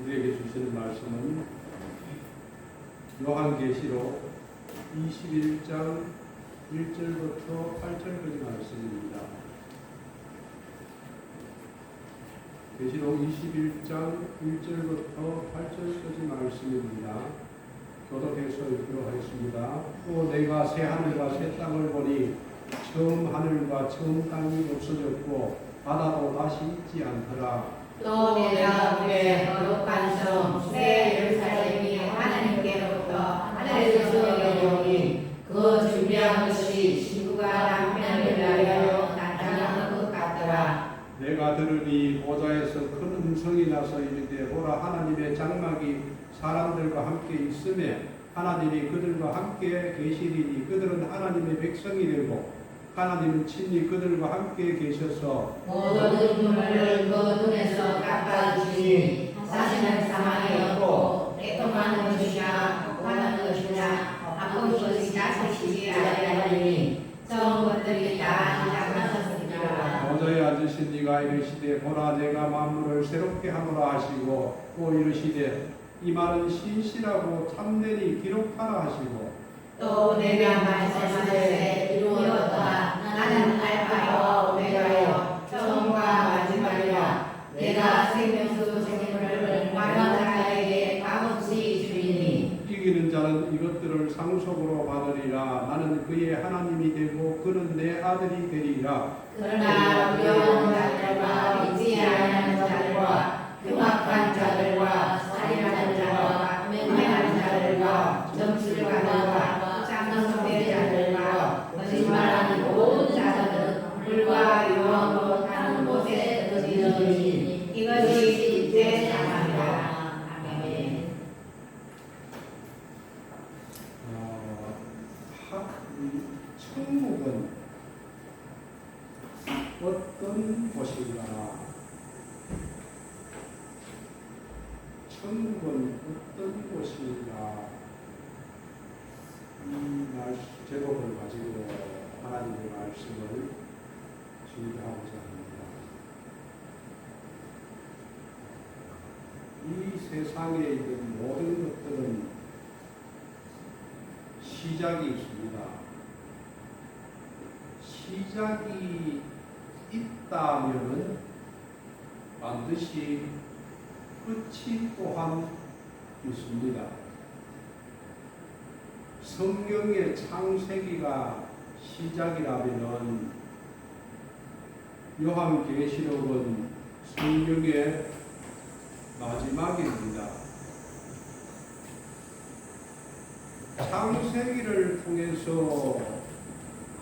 우리에게 주시는 말씀은 요한계시록 21장 1절부터 8절까지 말씀입니다. 계시록 21장 1절부터 8절까지 말씀입니다. 교독해서 읽도록 하겠습니다. 또 내가 새 하늘과 새 땅을 보니 처음 하늘과 처음 땅이 없어졌고 바다도 다시 있지 않더라. 또 내가 보되 거룩한 성 새 예루살렘이 하나님께로부터 하늘에서 내려오니 그 준비한 것이 신부가 남편을 위하여 나타나는 것 같더라. 내가 들으니 보좌에서 큰 음성이 나서 이르되 보라 하나님의 장막이 사람들과 함께 있으며 하나님이 그들과 함께 계시리니 그들은 하나님의 백성이 되고 하나님은 친히 그들과 함께 계셔서 모든 눈물을 그 눈에서 깎아주시니 다시는 사망이 없고 애통하는 것이나 고하는 것이나 아픈 것이 다시지 아니하리니 처음 것들이 다 시작하셨습니다. 보좌에 앉으신 이가 이르시되 보라 내가 만물을 새롭게 하노라 하시고 또 이르시되 이 말은 신실하고 참되니 기록하라 하시고 또 내가 말씀하시되 이루어졌다. 나는 알파요 오메가요 처음과 마지막이라. 내가 생명수 생물을 마른 자에게 값없이 주리니 이기는 자는 이것들을 상속으로 받으리라. 나는 그의 하나님이 되고 그는 내 아들이 되리라. 그러나 두려운 자들과 믿지 아니하는 자들과 흉악한 자들과 살인하는 자와 맹행하는 자들과 점술가들과 쌍성된 자들과 거짓말하는 모든 자들은 불과 유황으로 타는 곳에 던지리니 이것이 이제 상황이다. 아멘. 천국은 어떤 곳인가? 천국은 어떤 곳인가? 이 제목을 가지고 하나님의 말씀을 준비하고자 합니다. 이 세상에 있는 모든 것들은 시작이 있습니다. 시작이 있다면 반드시 끝이 또한 있습니다. 성경의 창세기가 시작이라면 요한계시록은 성경의 마지막입니다. 창세기를 통해서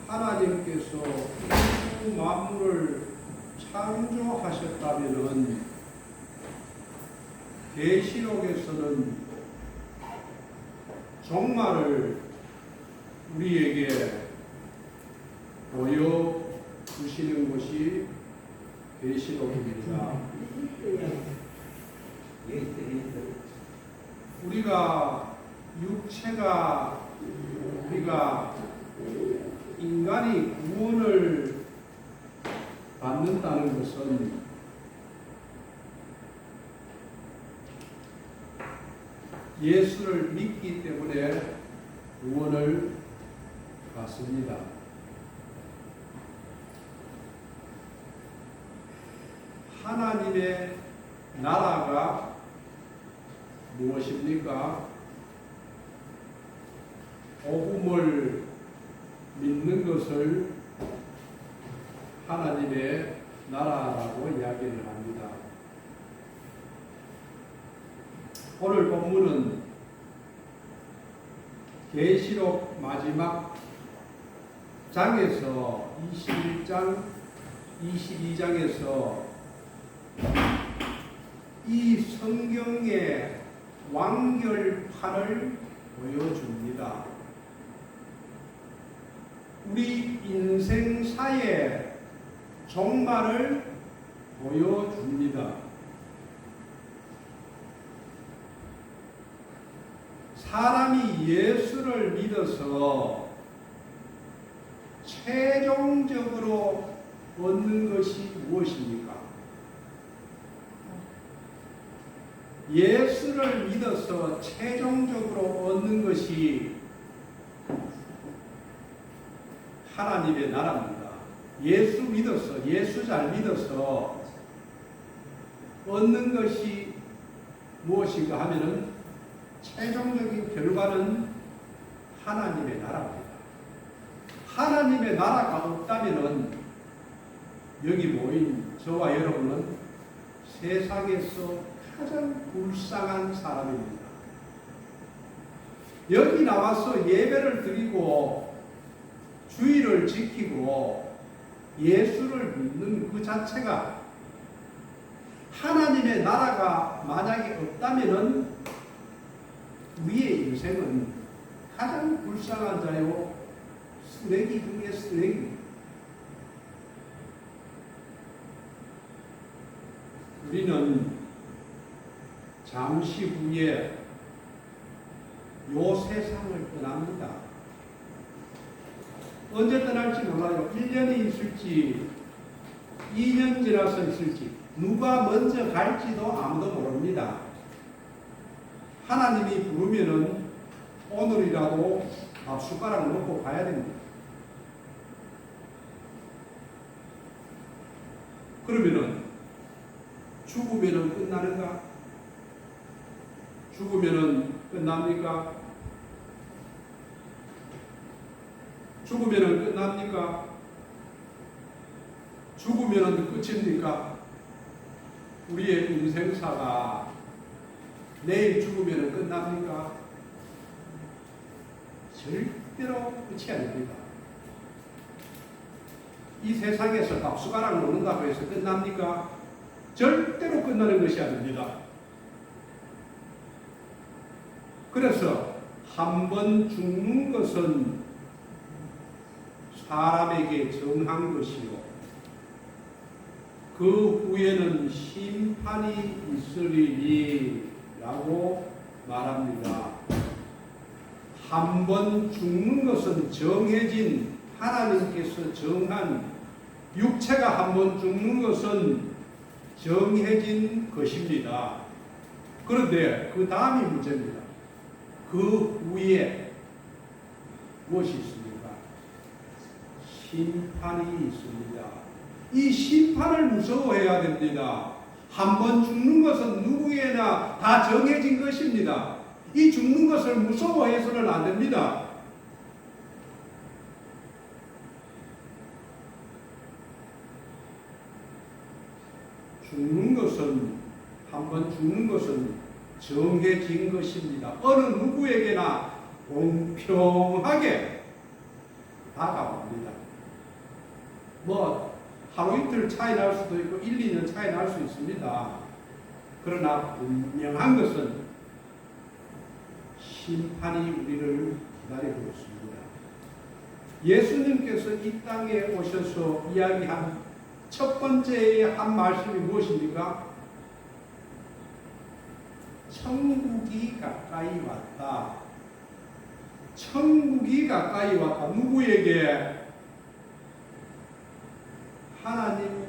하나님께서 이 만물을 창조하셨다면 계시록에서는 종말을 우리에게 보여주시는 것이 계시록입니다. 우리가 인간이 구원을 받는다는 것은 예수를 믿기 때문에 구원을 받습니다. 하나님의 나라가 무엇입니까? 복음을 믿는 것을 하나님의 나라라고 이야기를 합니다. 오늘 본문은 계시록 마지막 장에서 21장, 22장에서 이 성경의 완결판을 보여줍니다. 우리 인생사의 종말을 보여줍니다. 사람이 예수를 믿어서 최종적으로 얻는 것이 무엇입니까? 예수를 믿어서 최종적으로 얻는 것이 하나님의 나라입니다. 예수 믿어서, 예수 잘 믿어서 얻는 것이 무엇인가 하면은 최종적인 결과는 하나님의 나라입니다. 하나님의 나라가 없다면은 여기 모인 저와 여러분은 세상에서 가장 불쌍한 사람입니다. 여기 나와서 예배를 드리고 주의를 지키고 예수를 믿는 그 자체가 하나님의 나라가 만약에 없다면은 우리의 인생은 가장 불쌍한 자요, 쓰레기 중에 쓰레기. 우리는 잠시 후에 요 세상을 떠납니다. 언제 떠날지 몰라요. 1년이 있을지 2년 지나서 있을지 누가 먼저 갈지도 아무도 모릅니다. 하나님이 부르면은 오늘이라도 밥 숟가락 놓고 가야 됩니다. 그러면은 죽으면은 끝나는가? 죽으면은 끝납니까? 죽으면은 끝납니까? 죽으면은 끝입니까? 우리의 인생사가 내일 죽으면은 끝납니까? 절대로 끝이 아닙니다. 이 세상에서 밥숟가락 놓는다고 해서 끝납니까? 절대로 끝나는 것이 아닙니다. 그래서 한 번 죽는 것은 사람에게 정한 것이요, 그 후에는 심판이 있으리니 라고 말합니다. 한 번 죽는 것은 정해진, 하나님께서 정한, 육체가 한 번 죽는 것은 정해진 것입니다. 그런데 그 다음이 문제입니다. 그 후에 무엇이 있습니까? 심판이 있습니다. 이 심판을 무서워해야 됩니다. 한 번 죽는 것은 누구에나 다 정해진 것입니다. 이 죽는 것을 무서워해서는 안 됩니다. 죽는 것은, 한 번 죽는 것은 정해진 것입니다. 어느 누구에게나 공평하게 다가옵니다. 뭐 하루 이틀 차이 날 수도 있고 1, 2년 차이 날 수 있습니다. 그러나 분명한 것은 심판이 우리를 기다리고 있습니다. 예수님께서 이 땅에 오셔서 이야기한 첫 번째 한 말씀이 무엇입니까? 천국이 가까이 왔다. 천국이 가까이 왔다. 누구에게? 하나님,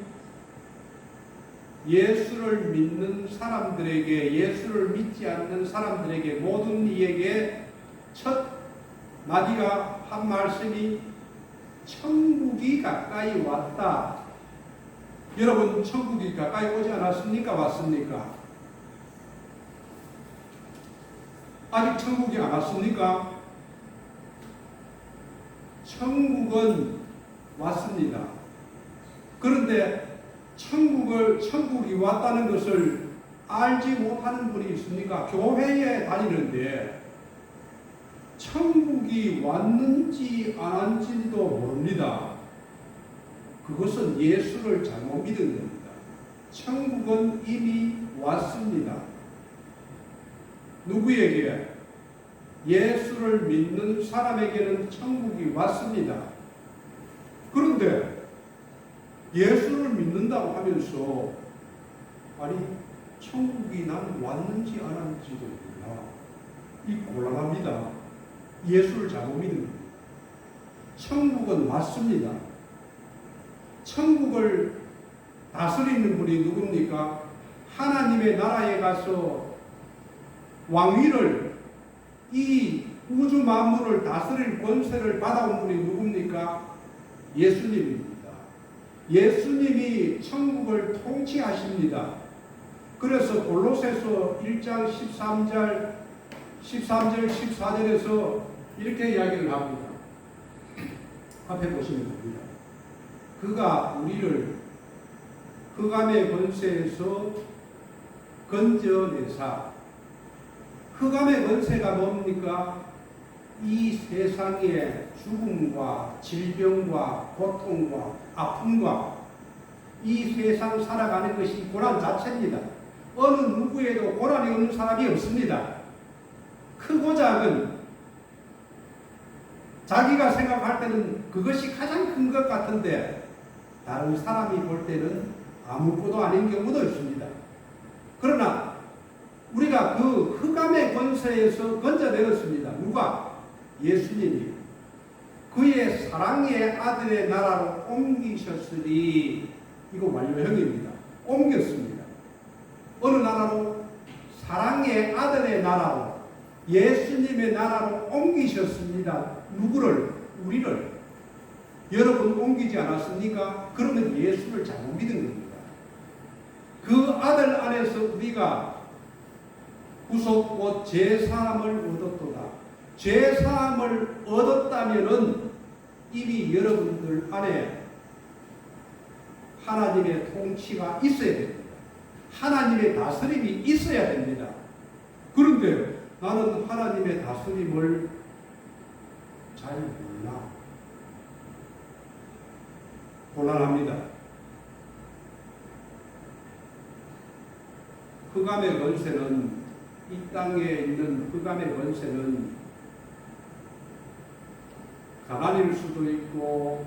예수를 믿는 사람들에게, 예수를 믿지 않는 사람들에게, 모든 이에게 첫 마디가 한 말씀이 천국이 가까이 왔다. 여러분, 천국이 가까이 오지 않았습니까? 왔습니까? 아직 천국이 안 왔습니까? 천국은 왔습니다. 그런데 천국이 왔다는 것을 알지 못하는 분이 있습니까? 교회에 다니는데 천국이 왔는지 안 왔는지도 모릅니다. 그것은 예수를 잘못 믿은 겁니다. 천국은 이미 왔습니다. 누구에게? 예수를 믿는 사람에게는 천국이 왔습니다. 그런데 예수를 믿는다고 하면서 아니 천국이 난 왔는지 안 왔는지도 몰라. 이 곤란합니다. 예수를 잘못 믿는 겁니다. 천국은 왔습니다. 천국을 다스리는 분이 누굽니까? 하나님의 나라에 가서 왕위를, 이 우주 만물을 다스릴 권세를 받아온 분이 누굽니까? 예수님입니다. 예수님이 천국을 통치하십니다. 그래서 골로새서 1장 13절 14절에서 이렇게 이야기를 합니다. 앞에 보시면 됩니다. 그가 우리를 흑암의 권세에서 건져내사. 흑암의 권세가 뭡니까? 이 세상의 죽음과 질병과 고통과 아픔과 이 세상 살아가는 것이 고난 자체입니다. 어느 누구에도 고난이 없는 사람이 없습니다. 크고 작은, 자기가 생각할 때는 그것이 가장 큰 것 같은데 다른 사람이 볼 때는 아무것도 아닌 경우도 있습니다. 그러나 우리가 그 흑암의 권세에서 건져내었습니다. 누가? 예수님이 그의 사랑의 아들의 나라로 옮기셨으니, 이거 완료형입니다. 옮겼습니다. 어느 나라로? 사랑의 아들의 나라로, 예수님의 나라로 옮기셨습니다. 누구를? 우리를. 여러분 옮기지 않았습니까? 그러면 예수를 잘못 믿은 겁니다. 그 아들 안에서 우리가 구속 곧 제사함을 얻었도다. 제사함을 얻었다면은 이미 여러분들 안에 하나님의 통치가 있어야 됩니다. 하나님의 다스림이 있어야 됩니다. 그런데 나는 하나님의 다스림을 잘 몰라. 곤란합니다. 흑암의 권세는, 이 땅에 있는 흑암의 권세는 가난일 수도 있고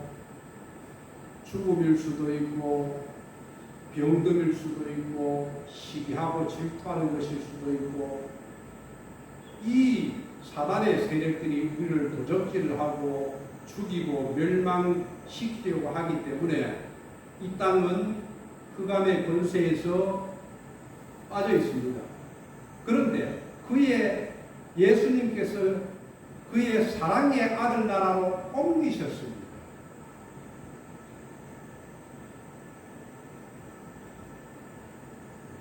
죽음일 수도 있고 병듦일 수도 있고 시기하고 질투하는 것일 수도 있고, 이 사단의 세력들이 우리를 도적질을 하고 죽이고 멸망시키려고 하기 때문에 이 땅은 흑암의 권세에서 빠져 있습니다. 그런데 그의 예수님께서 그의 사랑의 아들 나라로 옮기셨습니다.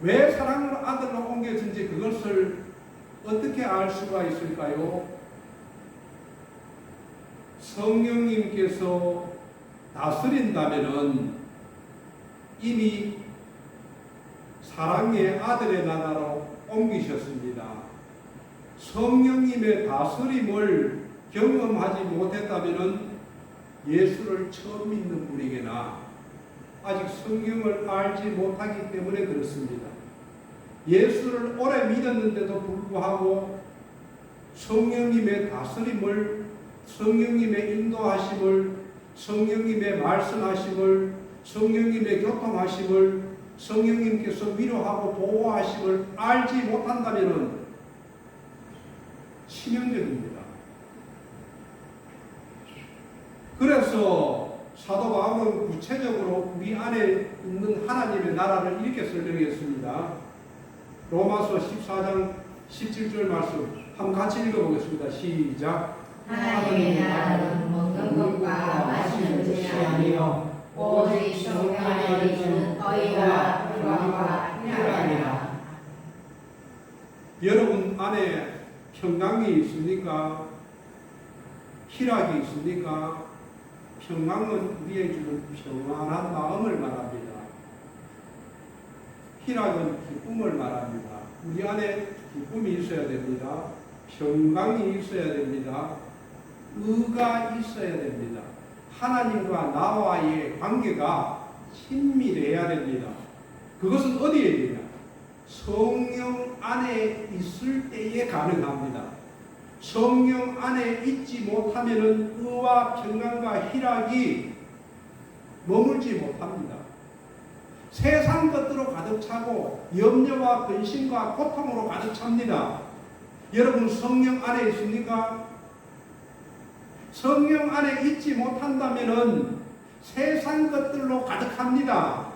왜 사랑의 아들로 옮겨진지 그것을 어떻게 알 수가 있을까요? 성령님께서 다스린다면은 이미 사랑의 아들의 나라로 옮기셨습니다. 성령님의 다스림을 경험하지 못했다면은 예수를 처음 믿는 분에게나 아직 성경을 알지 못하기 때문에 그렇습니다. 예수를 오래 믿었는데도 불구하고 성령님의 다스림을, 성령님의 인도하심을, 성령님의 말씀하심을, 성령님의 교통하심을, 성령님께서 위로하고 보호하심을 알지 못한다면 치명적입니다. 그래서 사도 바울은 구체적으로 우리 안에 있는 하나님의 나라를 이렇게 설명했습니다. 로마서 14장 17절 말씀 한번 같이 읽어보겠습니다. 시작. 하나님의 나라는 먹는 것과 마시는 것이 아니요 오직 성령 안에 있는 의와 평강과 희락이라. 여러분 안에 평강이 있습니까? 희락이 있습니까? 평강은 우리의 주는 평안한 마음을 말합니다. 희락은 기쁨을 말합니다. 우리 안에 기쁨이 있어야 됩니다. 평강이 있어야 됩니다. 의가 있어야 됩니다. 하나님과 나와의 관계가 친밀해야 됩니다. 그것은 어디에 있느냐? 성령 안에 있을 때에 가능합니다. 성령 안에 있지 못하면 의와 평강과 희락이 머물지 못합니다. 세상 것들로 가득 차고 염려와 근심과 고통으로 가득 찹니다. 여러분 성령 안에 있습니까? 성령 안에 있지 못한다면 세상 것들로 가득합니다.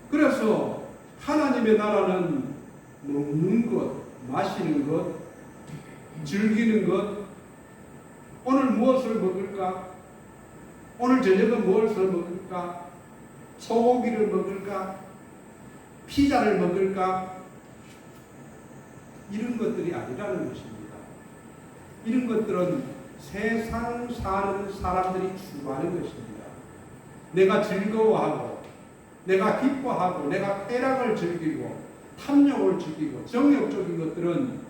그래서 하나님의 나라는 먹는 것, 마시는 것, 즐기는 것, 오늘 무엇을 먹을까? 오늘 저녁은 무엇을 먹을까? 소고기를 먹을까? 피자를 먹을까? 이런 것들이 아니라는 것입니다. 이런 것들은 세상 사는 사람들이 추구하는 것입니다. 내가 즐거워하고, 내가 기뻐하고, 내가 쾌락을 즐기고, 탐욕을 즐기고, 정욕적인 것들은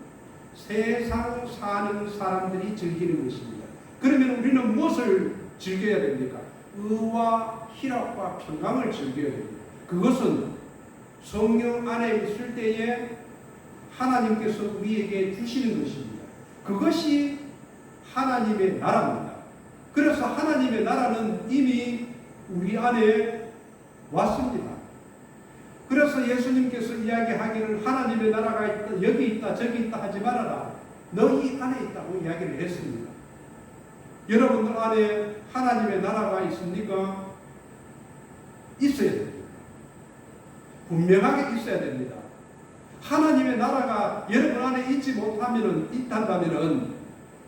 세상 사는 사람들이 즐기는 것입니다. 그러면 우리는 무엇을 즐겨야 됩니까? 의와 희락과 평강을 즐겨야 됩니다. 그것은 성령 안에 있을 때에 하나님께서 우리에게 주시는 것입니다. 그것이 하나님의 나라입니다. 그래서 하나님의 나라는 이미 우리 안에 왔습니다. 그래서 예수님께서 이야기하기를 하나님의 나라가 있다, 여기 있다, 저기 있다 하지 말아라. 너희 안에 있다고 이야기를 했습니다. 여러분들 안에 하나님의 나라가 있습니까? 있어야 됩니다. 분명하게 있어야 됩니다. 하나님의 나라가 여러분 안에 있지 있다면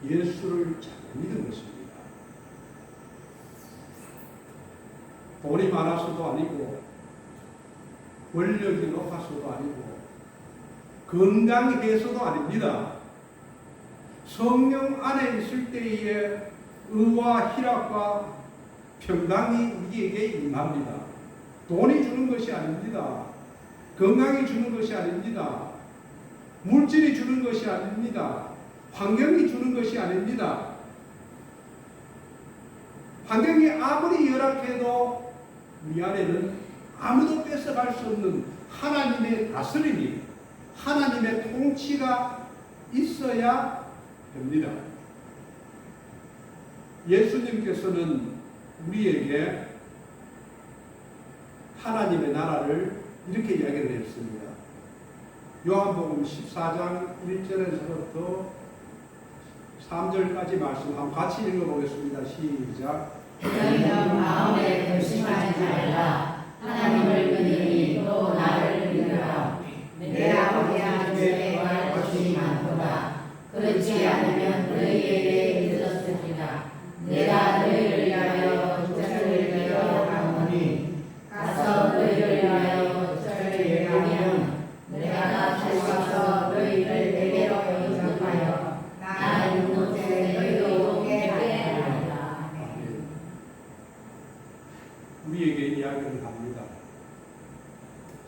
예수를 잘못 믿은 것입니다. 돈이 많아서도 아니고, 권력이 높아서도 아니고, 건강이 돼서도 아닙니다. 성령 안에 있을 때에 의와 희락과 평강이 우리에게 임합니다. 돈이 주는 것이 아닙니다. 건강이 주는 것이 아닙니다. 물질이 주는 것이 아닙니다. 환경이 주는 것이 아닙니다. 환경이 아무리 열악해도 우리 안에는 아무도 뺏어갈 수 없는 하나님의 다스림이, 하나님의 통치가 있어야 됩니다. 예수님께서는 우리에게 하나님의 나라를 이렇게 이야기를 했습니다. 요한복음 14장 1절에서부터 3절까지 말씀 한번 같이 읽어보겠습니다. 시작. 너희는 마음에 결심하지 말라. 하나님을 믿으니 또 나를 믿으라. 내 아버지 안에 거할 것이 많도다. 그렇지 않으면 너희에게 믿었으리라. 내가 너희를 위하여 젖을 내려가노니 가서 너희를 위하여 젖을 내려가면 내가 다시 와서 너희를 내게로 인도하여 나 있는 곳에 너희도 오게 하리라. 우리에게 이야기를 합니다.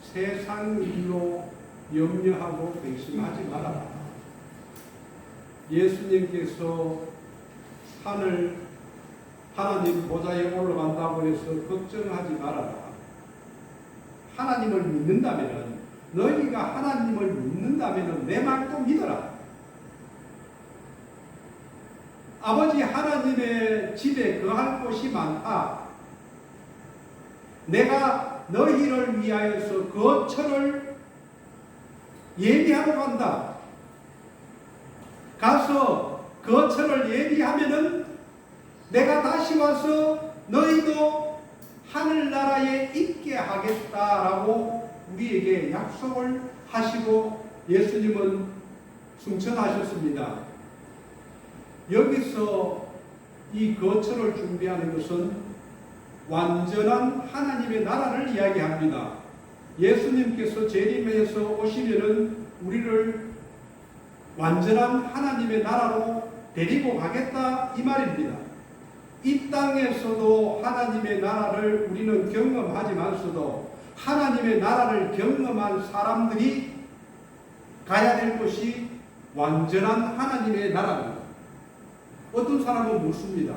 세상 일로 염려하고 근심하지 말아라. 예수님께서 하나님 보좌에 올라간다고 해서 걱정하지 말아라. 하나님을 믿는다면, 너희가 하나님을 믿는다면 내 말도 믿어라. 아버지 하나님의 집에 거할 곳이 많다. 내가 너희를 위하여서 거처를 예비하러 간다. 가서 거처를 예비하면은 내가 다시 와서 너희도 하늘나라에 있게 하겠다라고 우리에게 약속을 하시고 예수님은 승천하셨습니다. 여기서 이 거처를 준비하는 것은 완전한 하나님의 나라를 이야기합니다. 예수님께서 재림해서 오시면은 우리를 완전한 하나님의 나라로 데리고 가겠다 이 말입니다. 이 땅에서도 하나님의 나라를 우리는 경험하지만서도 하나님의 나라를 경험한 사람들이 가야 될 곳이 완전한 하나님의 나라입니다. 어떤 사람은 묻습니다.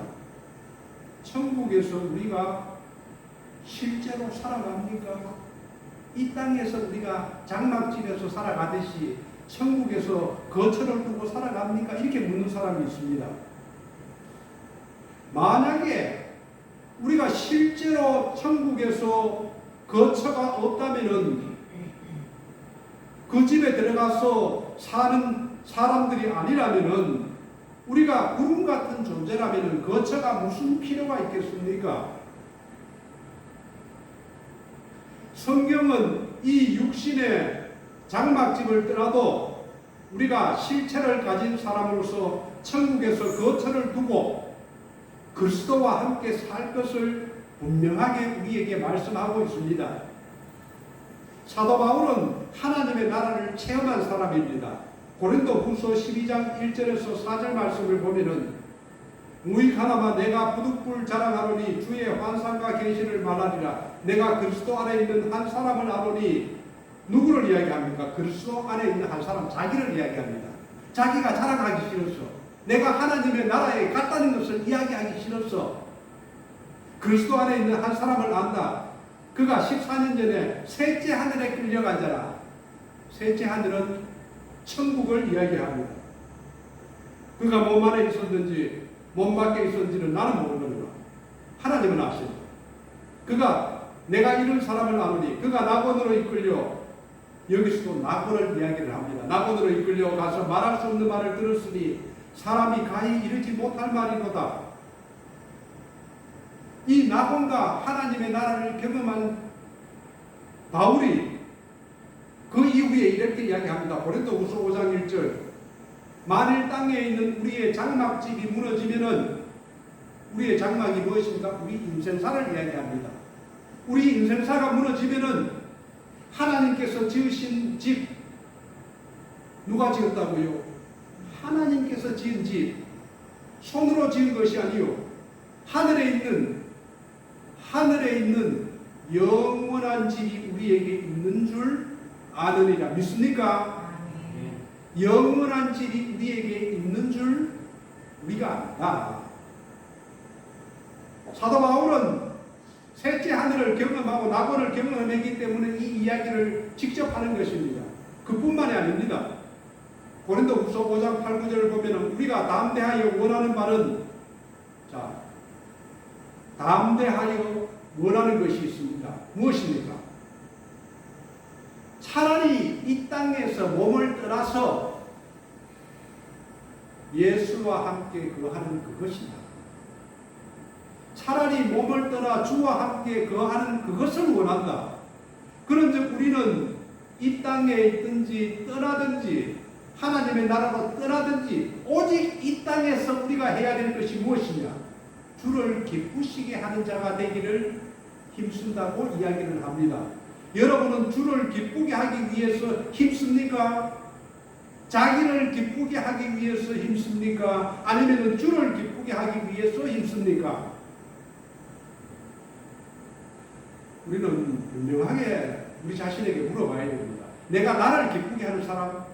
천국에서 우리가 실제로 살아갑니까? 이 땅에서 우리가 장막집에서 살아가듯이 천국에서 거처를 두고 살아갑니까? 이렇게 묻는 사람이 있습니다. 만약에 우리가 실제로 천국에서 거처가 없다면은 그 집에 들어가서 사는 사람들이 아니라면은 우리가 구름 같은 존재라면은 거처가 무슨 필요가 있겠습니까? 성경은 이 육신의 장막집을 떠나도 우리가 실체를 가진 사람으로서 천국에서 거처를 두고 그리스도와 함께 살 것을 분명하게 우리에게 말씀하고 있습니다. 사도 바울은 하나님의 나라를 체험한 사람입니다. 고린도후서 12장 1절에서 4절 말씀을 보면은 무익하나마 내가 부득불 자랑하노니 주의 환상과 계시를 말하리라. 내가 그리스도 안에 있는 한 사람을 아노니 누구를 이야기합니까? 그리스도 안에 있는 한 사람, 자기를 이야기합니다. 자기가 자랑하기 싫었어. 내가 하나님의 나라에 갔다는 것을 이야기하기 싫었어. 그리스도 안에 있는 한 사람을 안다. 그가 14년 전에 셋째 하늘에 끌려간 자라. 셋째 하늘은 천국을 이야기합니다. 그가 몸 안에 있었는지 몸 밖에 있었는지는 나는 모르는구나. 하나님은 아십니다. 그가 내가 이런 사람을 아노니 그가 낙원으로 이끌려, 여기서도 낙원을 이야기를 합니다. 낙원으로 이끌려 가서 말할 수 없는 말을 들었으니 사람이 가히 이르지 못할 말이로다. 이 낙원과 하나님의 나라를 경험한 바울이 그 이후에 이렇게 이야기합니다. 고린도후서 5장 1절 만일 땅에 있는 우리의 장막집이 무너지면은, 우리의 장막이 무엇입니까? 우리 인생사를 이야기합니다. 우리 인생사가 무너지면은 하나님께서 지으신 집, 누가 지었다고요? 하나님께서 지은 집, 손으로 지은 것이 아니요 하늘에 있는 영원한 집이 우리에게 있는 줄 아느니라. 믿습니까? 영원한 집이 우리에게 있는 줄 우리가 안다. 사도 바울은 셋째 하늘을 경험하고 낙원을 경험했기 때문에 이 이야기를 직접 하는 것입니다. 그뿐만이 아닙니다. 고린도후서 5장 8, 9절을 보면 우리가 담대하여 원하는 바는, 담대하여 원하는 것이 있습니다. 무엇입니까? 차라리 이 땅에서 몸을 떠나서 예수와 함께 거하는 그것이다. 차라리 몸을 떠나 주와 함께 거하는 그것을 원한다. 그런즉 우리는 이 땅에 있든지 떠나든지 하나님의 나라로 떠나든지 오직 이 땅에서 우리가 해야 될 것이 무엇이냐? 주를 기쁘시게 하는 자가 되기를 힘쓴다고 이야기를 합니다. 여러분은 주를 기쁘게 하기 위해서 힘씁니까? 자기를 기쁘게 하기 위해서 힘씁니까? 아니면 주를 기쁘게 하기 위해서 힘씁니까? 우리는 분명하게 우리 자신에게 물어봐야 됩니다. 내가 나를 기쁘게 하는 사람,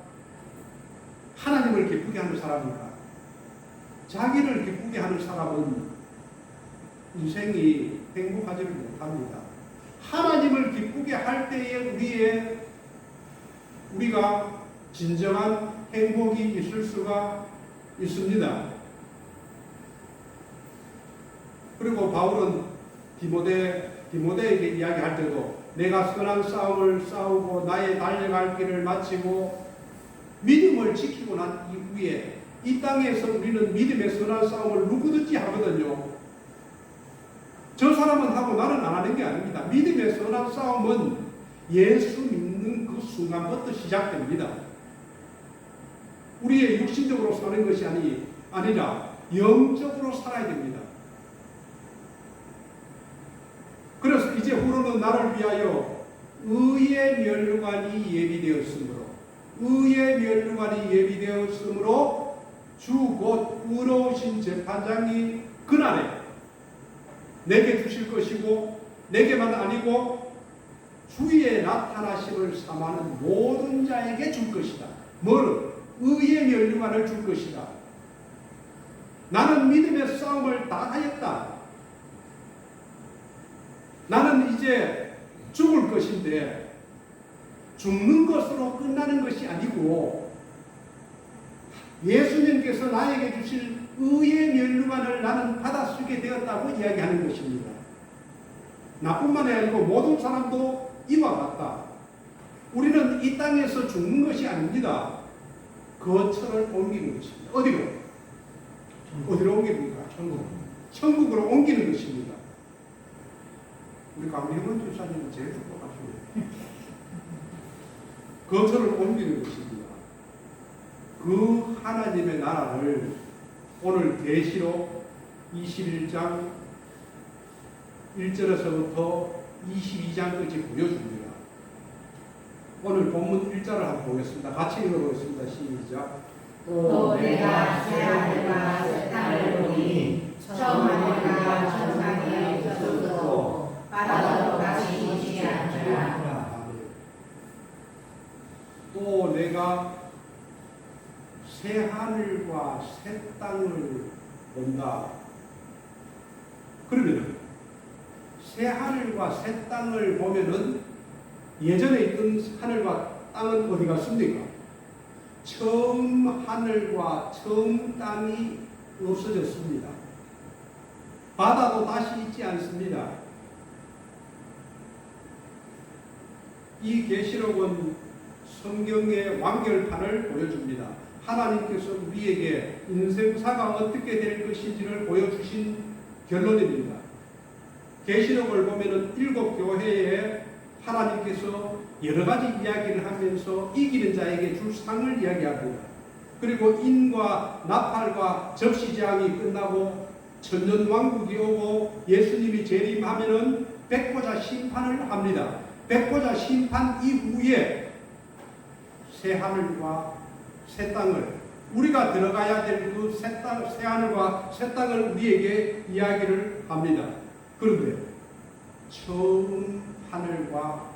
하나님을 기쁘게 하는 사람인가? 자기를 기쁘게 하는 사람은 인생이 행복하지를 못합니다. 하나님을 기쁘게 할 때에 우리가 진정한 행복이 있을 수가 있습니다. 그리고 바울은 디모데에게 이야기할 때도 내가 선한 싸움을 싸우고 나의 달려갈 길을 마치고 믿음을 지키고 난 이후에 이 땅에서 우리는 믿음의 선한 싸움을 누구든지 하거든요. 저 사람은 하고 나는 안 하는 게 아닙니다. 믿음의 선한 싸움은 예수 믿는 그 순간부터 시작됩니다. 우리의 육신적으로 사는 것이 아니라 영적으로 살아야 됩니다. 그래서 이제 후로는 나를 위하여 의의 면류관이 예비되었으므로 주 곧 의로우신 재판장이 그날에 내게 주실 것이고, 내게만 아니고 주의 나타나심을 삼하는 모든 자에게 줄 것이다. 뭐를? 의의 면류관을 줄 것이다. 나는 믿음의 싸움을 다 하였다. 나는 이제 죽을 것인데 죽는 것으로 끝나는 것이 아니고 예수님께서 나에게 주실 의의 면류관을 나는 받아쓰게 되었다고 이야기하는 것입니다. 나뿐만이 아니고 모든 사람도 이와 같다. 우리는 이 땅에서 죽는 것이 아닙니다. 거처를 옮기는 것입니다. 어디로 옮깁니까? 천국으로 옮기는 것입니다. 우리 강명원 집사님은 제일 똑똑하시네요. 거처를 옮기는 것입니다. 그 하나님의 나라를 오늘 계시록 21장 1절에서부터 22장까지 보여줍니다. 오늘 본문 1절을 한번 보겠습니다. 같이 읽어보겠습니다. 시작. 또 내가 새 하늘과 새 땅을 보니 처음 하늘과 처음 땅이 없어졌고 바다도 다시 보이지 않더라. 또 내가 새 하늘과 새 땅을 본다. 그러면 새 하늘과 새 땅을 보면은 예전에 있던 하늘과 땅은 어디 갔습니까? 처음 하늘과 처음 땅이 없어졌습니다. 바다도 다시 있지 않습니다. 이 계시록은 성경의 완결판을 보여줍니다. 하나님께서 우리에게 인생사가 어떻게 될 것인지를 보여주신 결론입니다. 계시록을 보면은 7교회에 하나님께서 여러 가지 이야기를 하면서 이기는 자에게 줄 상을 이야기합니다. 그리고 인과 나팔과 접시장이 끝나고 천년왕국이 오고 예수님이 재림하면은 백보자 심판을 합니다. 백보자 심판 이후에 새 하늘과 새 땅을 우리가 들어가야 될 그 새 하늘과 새 땅을 우리에게 이야기를 합니다. 그런데 처음 하늘과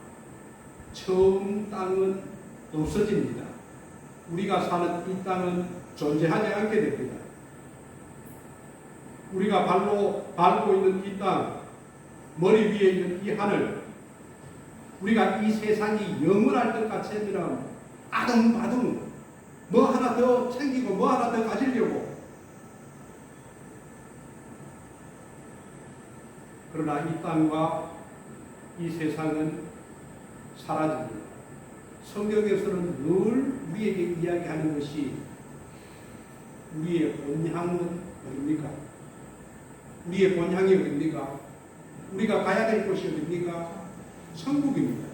처음 땅은 없어집니다. 우리가 사는 이 땅은 존재하지 않게 됩니다. 우리가 발로 밟고 있는 이 땅, 머리 위에 있는 이 하늘, 우리가 이 세상이 영원할 것 같으면 아둥바둥 뭐 하나 더 챙기고 뭐 하나 더 가지려고. 그러나 이 땅과 이 세상은 사라집니다. 성경에서는 늘 우리에게 이야기하는 것이 우리의 본향은 어딥니까? 우리의 본향이 어딥니까? 우리가 가야 될 곳이 어딥니까? 천국입니다.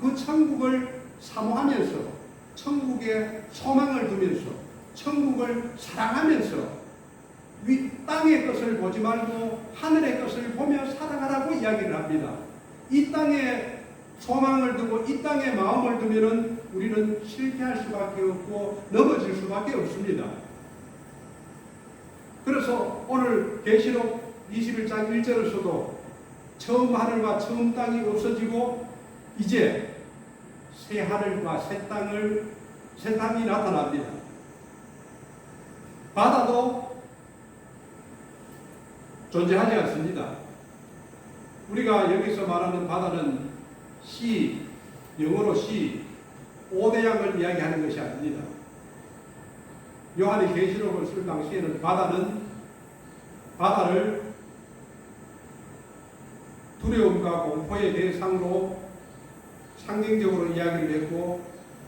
그 천국을 사모하면서 천국에 소망을 두면서 천국을 사랑하면서 위 땅의 것을 보지 말고 하늘의 것을 보며 살아가라고 이야기를 합니다. 이 땅에 소망을 두고 이 땅에 마음을 두면은 우리는 실패할 수밖에 없고 넘어질 수밖에 없습니다. 그래서 오늘 계시록 21장 1절에서도 처음 하늘과 처음 땅이 없어지고 이제 새 하늘과 새 땅이 나타납니다. 바다도 존재하지 않습니다. 우리가 여기서 말하는 바다는 영어로 오대양을 이야기하는 것이 아닙니다. 요한이 계시록을 쓸 당시에는 바다를 두려움과 공포의 대상으로 상징적으로 이야기를 했고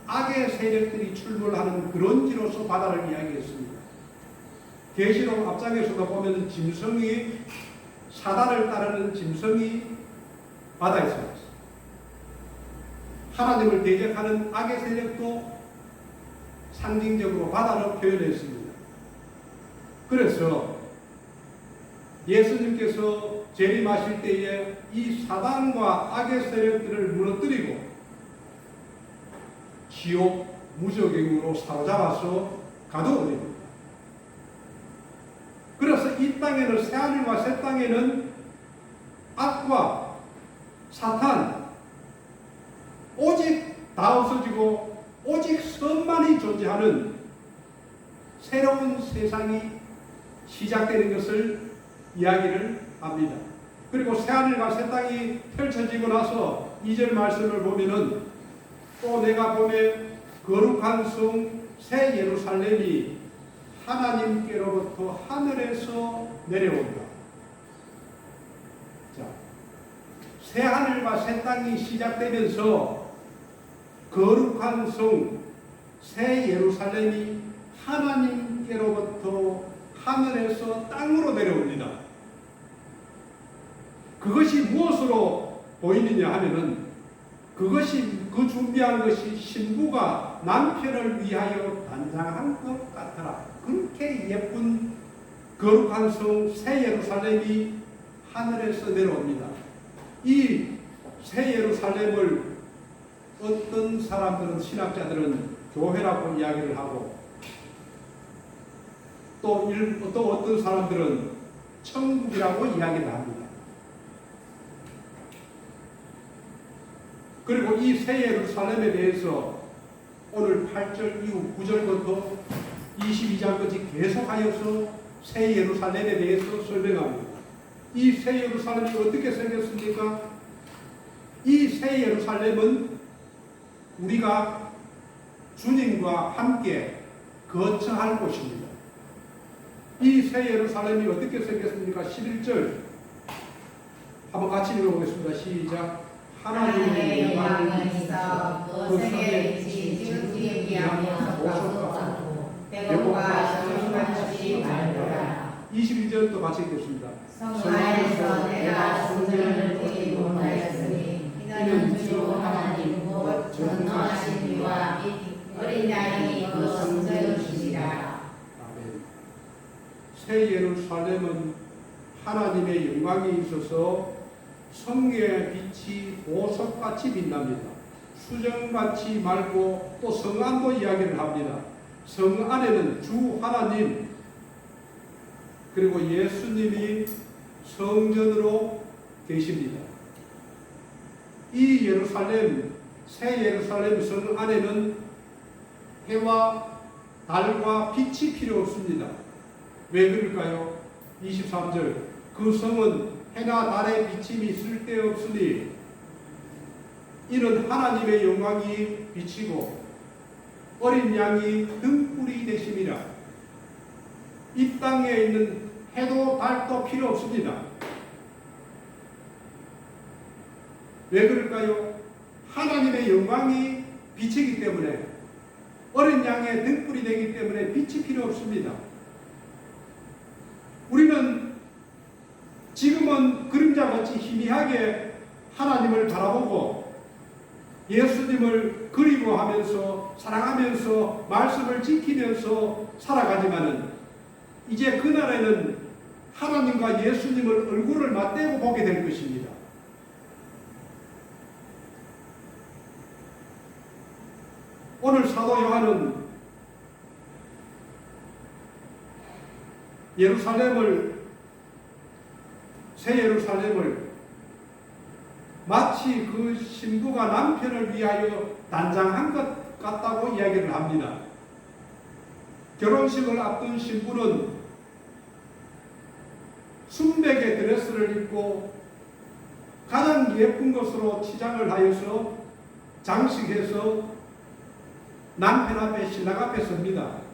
악의 세력들이 출몰하는 그런지로서 바다를 이야기했습니다. 계시록 앞장에서도 보면 짐승이 사단을 따르는 짐승이 바다에 있습니다. 하나님을 대적하는 악의 세력도 상징적으로 바다로 표현했습니다. 그래서 예수님께서 재림하실 때에 이 사단과 악의 세력들을 무너뜨리고 지옥 무저갱으로 사로잡아서 가둬버립니다. 그래서 이 땅에는 새하늘과 새 땅에는 악과 사탄 오직 다 없어지고 오직 선만이 존재하는 새로운 세상이 시작되는 것을 이야기를 합니다. 그리고 새하늘과 새 땅이 펼쳐지고 나서 2절 말씀을 보면은 또 내가 보매 거룩한 성 새 예루살렘이 하나님께로부터 하늘에서 내려온다. 자, 새 하늘과 새 땅이 시작되면서 거룩한 성 새 예루살렘이 하나님께로부터 하늘에서 땅으로 내려옵니다. 그것이 무엇으로 보이느냐 하면은 그것이 그 준비한 것이 신부가 남편을 위하여 단장한 것 같더라. 그렇게 예쁜 거룩한 성 새 예루살렘이 하늘에서 내려옵니다. 이 새 예루살렘을 어떤 사람들은 신학자들은 교회라고 이야기를 하고 또 어떤 사람들은 천국이라고 이야기를 합니다. 그리고 이 새 예루살렘에 대해서 오늘 8절 이후 9절부터 22장까지 계속하여서 새 예루살렘에 대해서 설명합니다. 이 새 예루살렘이 어떻게 생겼습니까? 이 새 예루살렘은 우리가 주님과 함께 거처할 곳입니다. 이 새 예루살렘이 어떻게 생겼습니까? 11절 한번 같이 읽어보겠습니다. 시작. 하나님의 영광은 있어 그 세계의 빛이 지극히 비하며 솟고 백옥과 정금같이 말더라. 22절도 같이 읽겠습니다. 성 안에서 내가 성전을 보지 못하였으니 이는 주 하나님 곧 전능하신 이와 어린 양이 그 성전이시라. 아멘. 새 예루살렘은 하나님의 영광이 있어서 성의 빛이 보석같이 빛납니다. 수정같이 맑고 또 성안도 이야기를 합니다. 성 안에는 주 하나님 그리고 예수님이 성전으로 계십니다. 이 예루살렘, 새 예루살렘 성 안에는 해와 달과 빛이 필요 없습니다. 왜 그럴까요? 23절 그 성은 해나 달의 비침이 쓸데없으니 이는 하나님의 영광이 비치고 어린 양이 등불이 되심이라. 이 땅에 있는 해도 달도 필요 없습니다. 왜 그럴까요? 하나님의 영광이 비치기 때문에 어린 양의 등불이 되기 때문에 빛이 필요 없습니다. 우리는 지금은 그림자같이 희미하게 하나님을 바라보고 예수님을 그리워하면서 사랑하면서 말씀을 지키면서 살아가지만은 이제 그날에는 하나님과 예수님을 얼굴을 맞대고 보게 될 것입니다. 오늘 사도 요한은 새 예루살렘을 마치 그 신부가 남편을 위하여 단장한 것 같다고 이야기를 합니다. 결혼식을 앞둔 신부는 순백의 드레스를 입고 가장 예쁜 것으로 치장을 하여서 장식해서 남편 앞에 신랑 앞에 섭니다.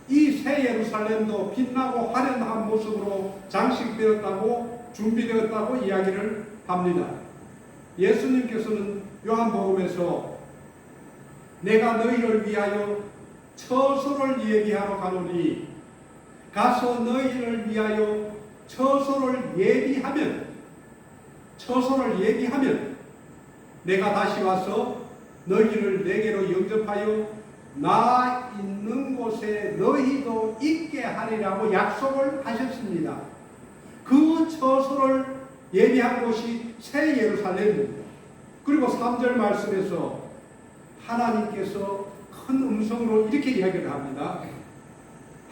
이 새 예루살렘도 빛나고 화려한 모습으로 장식되었다고 준비되었다고 이야기를 합니다. 예수님께서는 요한복음에서 내가 너희를 위하여 처소를 예비하러 가노니 가서 너희를 위하여 처소를 예비하면 내가 다시 와서 너희를 내게로 영접하여 나 있는 곳에 너희도 있게 하리라고 약속을 하셨습니다. 그 처소를 예비한 곳이 새 예루살렘입니다. 그리고 3절 말씀에서 하나님께서 큰 음성으로 이렇게 이야기를 합니다.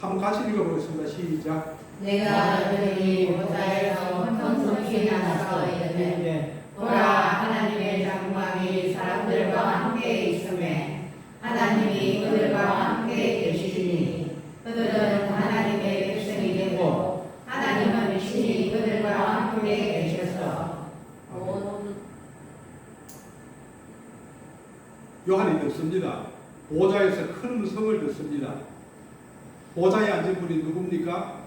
한번 같이 읽어보겠습니다. 시작. 내가 너희 보좌에서 큰 소식이 나서 이르되 보라 하나님의 장막이 사람들과 함께 있음에 하나님이 그들과 함께 계시니 그들은 하나님의 백성이 되고 하나님은 신이 그들과 함께 계셔서. 요한이 듣습니다. 보좌에서 큰 음성을 듣습니다. 보좌에 앉은 분이 누굽니까?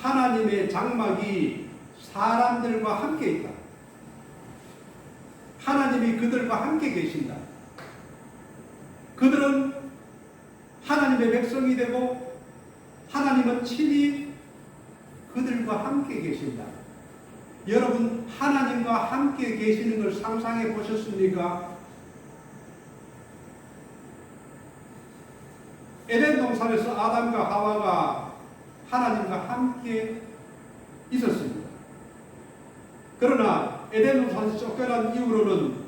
하나님의 장막이 사람들과 함께 있다. 하나님이 그들과 함께 계신다. 그들은 하나님의 백성이 되고 하나님은 친히 그들과 함께 계신다. 여러분 하나님과 함께 계시는 걸 상상해 보셨습니까? 에덴 동산에서 아담과 하와가 하나님과 함께 있었습니다. 그러나 에덴 동산에서 쫓겨난 이후로는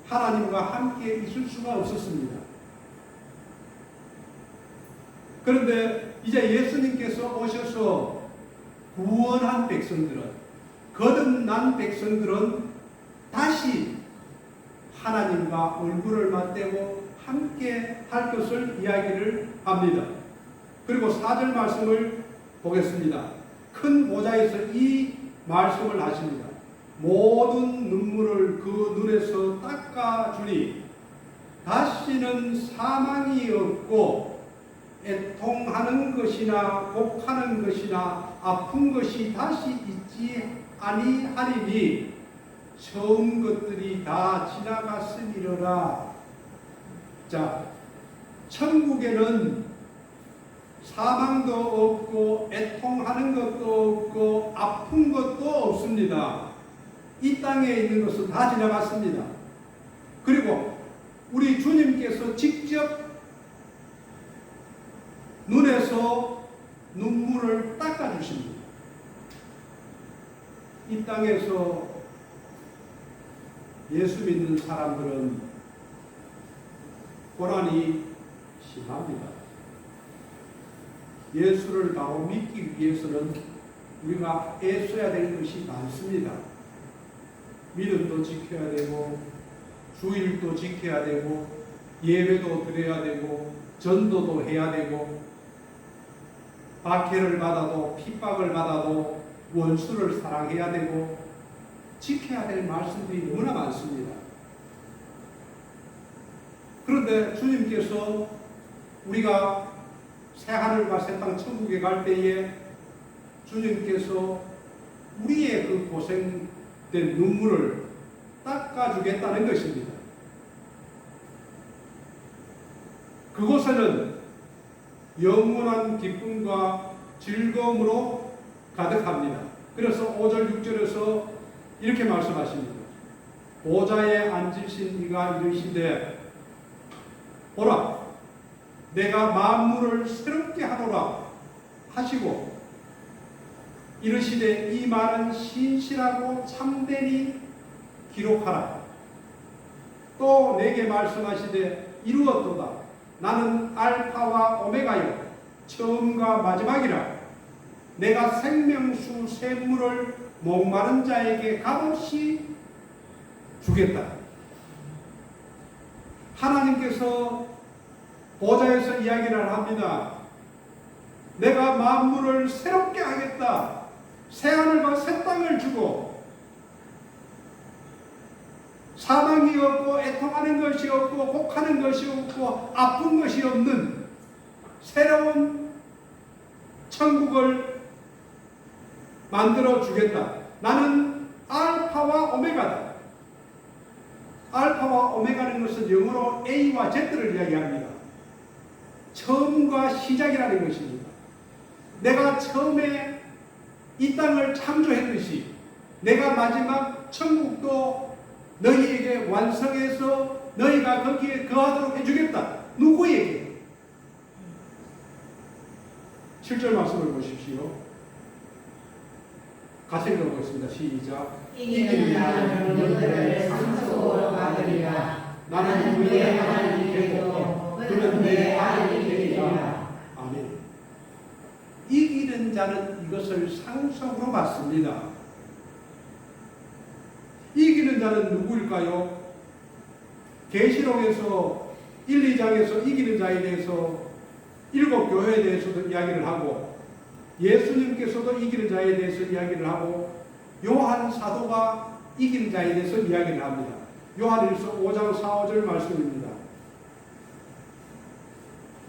하나님과 함께 있을 수가 없었습니다. 그런데 이제 예수님께서 오셔서 구원한 백성들은, 거듭난 백성들은 다시 하나님과 얼굴을 맞대고 함께 할 것을 이야기를 합니다. 그리고 4절 말씀을 보겠습니다. 큰 보좌에서 이 말씀을 하십니다. 모든 눈물을 그 눈에서 닦아주니 다시는 사망이 없고 애통하는 것이나 곡하는 것이나 아픈 것이 다시 있지 아니하리니 처음 것들이 다 지나갔으리라. 자, 천국에는 사망도 없고 애통하는 것도 없고 아픈 것도 없습니다. 이 땅에 있는 것은 다 지나갔습니다. 그리고 우리 주님께서 직접 눈에서 눈물을 닦아주십니다. 이 땅에서 예수 믿는 사람들은 고난이 심합니다. 예수를 바로 믿기 위해서는 우리가 애써야 될 것이 많습니다. 믿음도 지켜야 되고, 주일도 지켜야 되고, 예배도 드려야 되고, 전도도 해야 되고, 박해를 받아도 핍박을 받아도 원수를 사랑해야 되고, 지켜야 될 말씀들이 너무나 많습니다. 그런데 주님께서 우리가 새하늘과 새 땅 천국에 갈 때에 주님께서 우리의 그 고생된 눈물을 닦아주겠다는 것입니다. 그곳에는 영원한 기쁨과 즐거움으로 가득합니다. 그래서 5절 6절에서 이렇게 말씀하십니다. 보좌에 앉으신 이가 이르시되 보라 내가 만물을 새롭게 하노라 하시고 이르시되 이 말은 신실하고 참되니 기록하라. 또 내게 말씀하시되 이루었도다. 나는 알파와 오메가요 처음과 마지막이라. 내가 생명수 샘물을 목마른 자에게 값없이 주겠다. 하나님께서 보좌에서 이야기를 합니다. 내가 만물을 새롭게 하겠다. 새하늘과 새 땅을 주고 사망이 없고 애통하는 것이 없고 곡하는 것이 없고 아픈 것이 없는 새로운 천국을 만들어 주겠다. 나는 알파와 오메가다. 알파와 오메가는 것은 영어로 A와 Z를 이야기합니다. 처음과 시작이라는 것입니다. 내가 처음에 이 땅을 창조했듯이 내가 마지막 천국도 너희에게 완성해서 너희가 거기에 거하도록 해주겠다. 누구에게? 7절 말씀을 보십시오. 같이 읽어보겠습니다. 시작. 이기는 자는 너희를 상속으로 받으리라. 나는 그의 하나님이 되고 그는 내 아들이 되리라. 아멘. 이기는 자는 이것을 상속으로 받습니다. 이기는 자는 누구일까요? 계시록에서 1, 2장에서 이기는 자에 대해서 7교회에 대해서도 이야기를 하고 예수님께서도 이기는 자에 대해서 이야기를 하고 요한 사도가 이기는 자에 대해서 이야기를 합니다. 요한일서 5장 4, 5절 말씀입니다.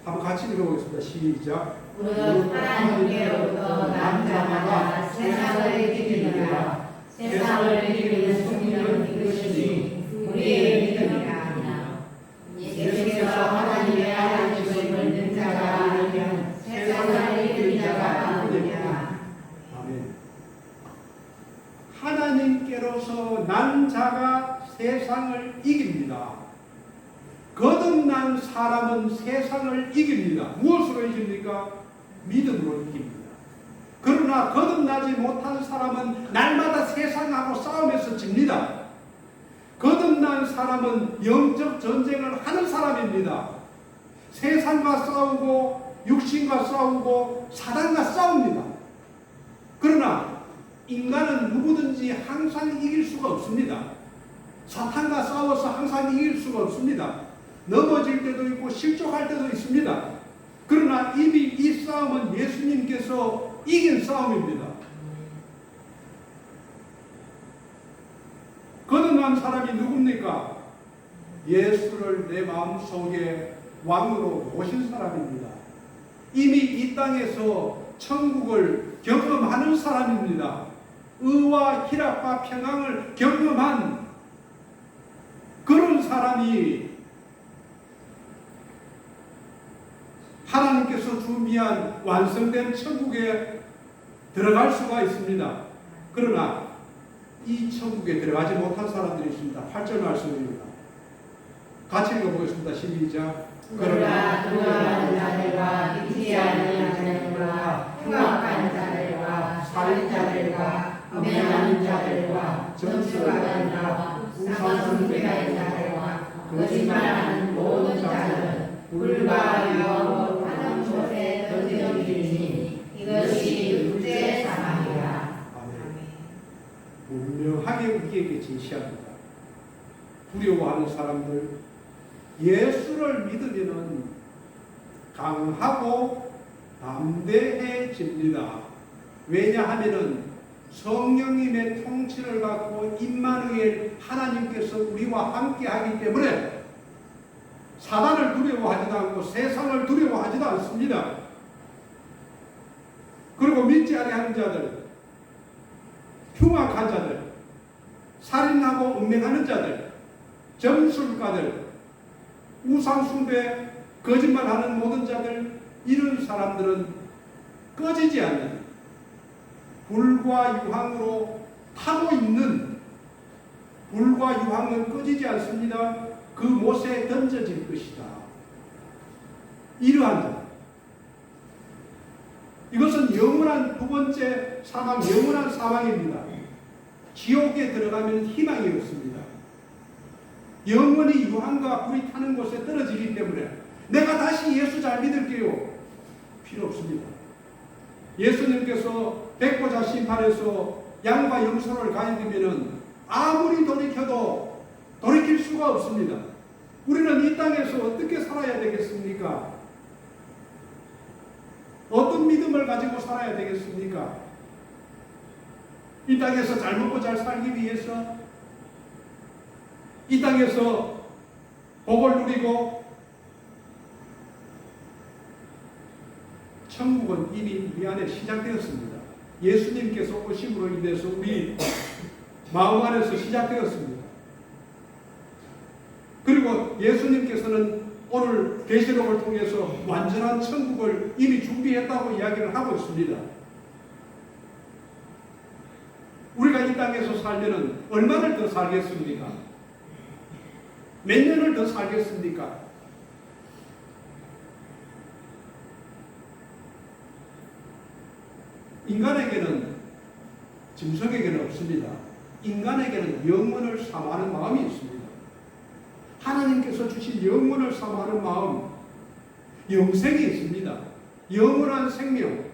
한번 같이 읽어보겠습니다. 시작. 우리는 하나님께로부터 난 자마다 세상을 이기느니라. 세상을 이기는 승리는 이것이니 우리의 믿음이라. 예수께서 하나님의 아들이심을 믿는 자가 아니면 세상을 이기는 자가 아니냐. 하나님으로서 난 자가 세상을 이깁니다. 거듭난 사람은 세상을 이깁니다. 무엇으로 이깁니까? 믿음으로 이깁니다. 그러나 거듭나지 못한 사람은 날마다 세상하고 싸움에서 집니다. 거듭난 사람은 영적 전쟁을 하는 사람입니다. 세상과 싸우고 육신과 싸우고 사단과 싸웁니다. 그러나 인간은 누구든지 항상 이길 수가 없습니다. 사탄과 싸워서 항상 이길 수가 없습니다. 넘어질 때도 있고 실족할 때도 있습니다. 그러나 이미 이 싸움은 예수님께서 이긴 싸움입니다. 거듭난 사람이 누굽니까? 예수를 내 마음속에 왕으로 모신 사람입니다. 이미 이 땅에서 천국을 경험하는 사람입니다. 의와 희락과 평강을 경험한 그런 사람이 하나님께서 준비한 완성된 천국에 들어갈 수가 있습니다. 그러나 이 천국에 들어가지 못한 사람들이 있습니다. 8절 말씀입니다. 같이 읽어보겠습니다. 시작. 그러나 두려워하는 자들과 믿지 않는 자들과 흉악한 자들과 살인자들과 음행하는 자들과 점수가들과 우상 숭배하는 자들과 거짓말하는 모든 자들은 불과 유황으로 타는 곳에 던져지리니 이것이 육체의 사망이라. 분명하게 우리에게 제시합니다. 두려워하는 사람들, 예수를 믿으면 강하고 담대해집니다. 왜냐하면 성령님의 통치를 갖고 임마누엘 하나님께서 우리와 함께 하기 때문에 사단을 두려워하지도 않고 세상을 두려워하지도 않습니다. 그리고 믿지 아니하는 자들, 흉악한 자들, 살인하고 음행하는 자들, 점술가들, 우상숭배, 거짓말하는 모든 자들, 이런 사람들은 꺼지지 않는 불과 유황으로 타고 있는, 불과 유황은 꺼지지 않습니다. 그 못에 던져질 것이다. 이러한 자, 이것은 영원한 두 번째 사망, 영원한 사망입니다. 지옥에 들어가면 희망이 없습니다. 영원히 유황과 불이 타는 곳에 떨어지기 때문에 내가 다시 예수 잘 믿을게요. 필요 없습니다. 예수님께서 백보자 심판에서 양과 염소를 가야 되면 아무리 돌이켜도 돌이킬 수가 없습니다. 우리는 이 땅에서 어떻게 살아야 되겠습니까? 어떤 믿음을 가지고 살아야 되겠습니까? 이 땅에서 잘 먹고 잘 살기 위해서, 이 땅에서 복을 누리고, 천국은 이미 우리 안에 시작되었습니다. 예수님께서 오심으로 인해서 우리 마음 안에서 시작되었습니다. 그리고 예수님께서는 오늘 계시록을 통해서 완전한 천국을 이미 준비했다고 이야기를 하고 있습니다. 우리가 이 땅에서 살면 얼마를 더 살겠습니까? 몇 년을 더 살겠습니까? 인간에게는, 짐승에게는 없습니다. 인간에게는 영혼을 사모하는 마음이 있습니다. 하나님께서 주신 영혼을 사모하는 마음, 영생이 있습니다. 영원한 생명.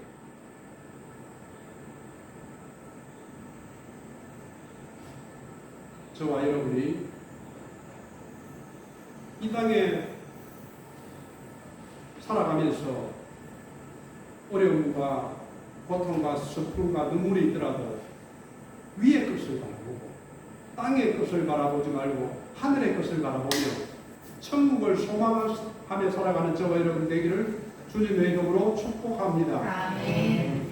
저와 여러분이 이 땅에 살아가면서 어려움과 고통과 슬픔과 눈물이 있더라도 위의 것을 바라보고 땅의 것을 바라보지 말고 하늘의 것을 바라보며 천국을 소망하며 살아가는 저와 여러분 되기를 주님의 이름으로 축복합니다. 아멘.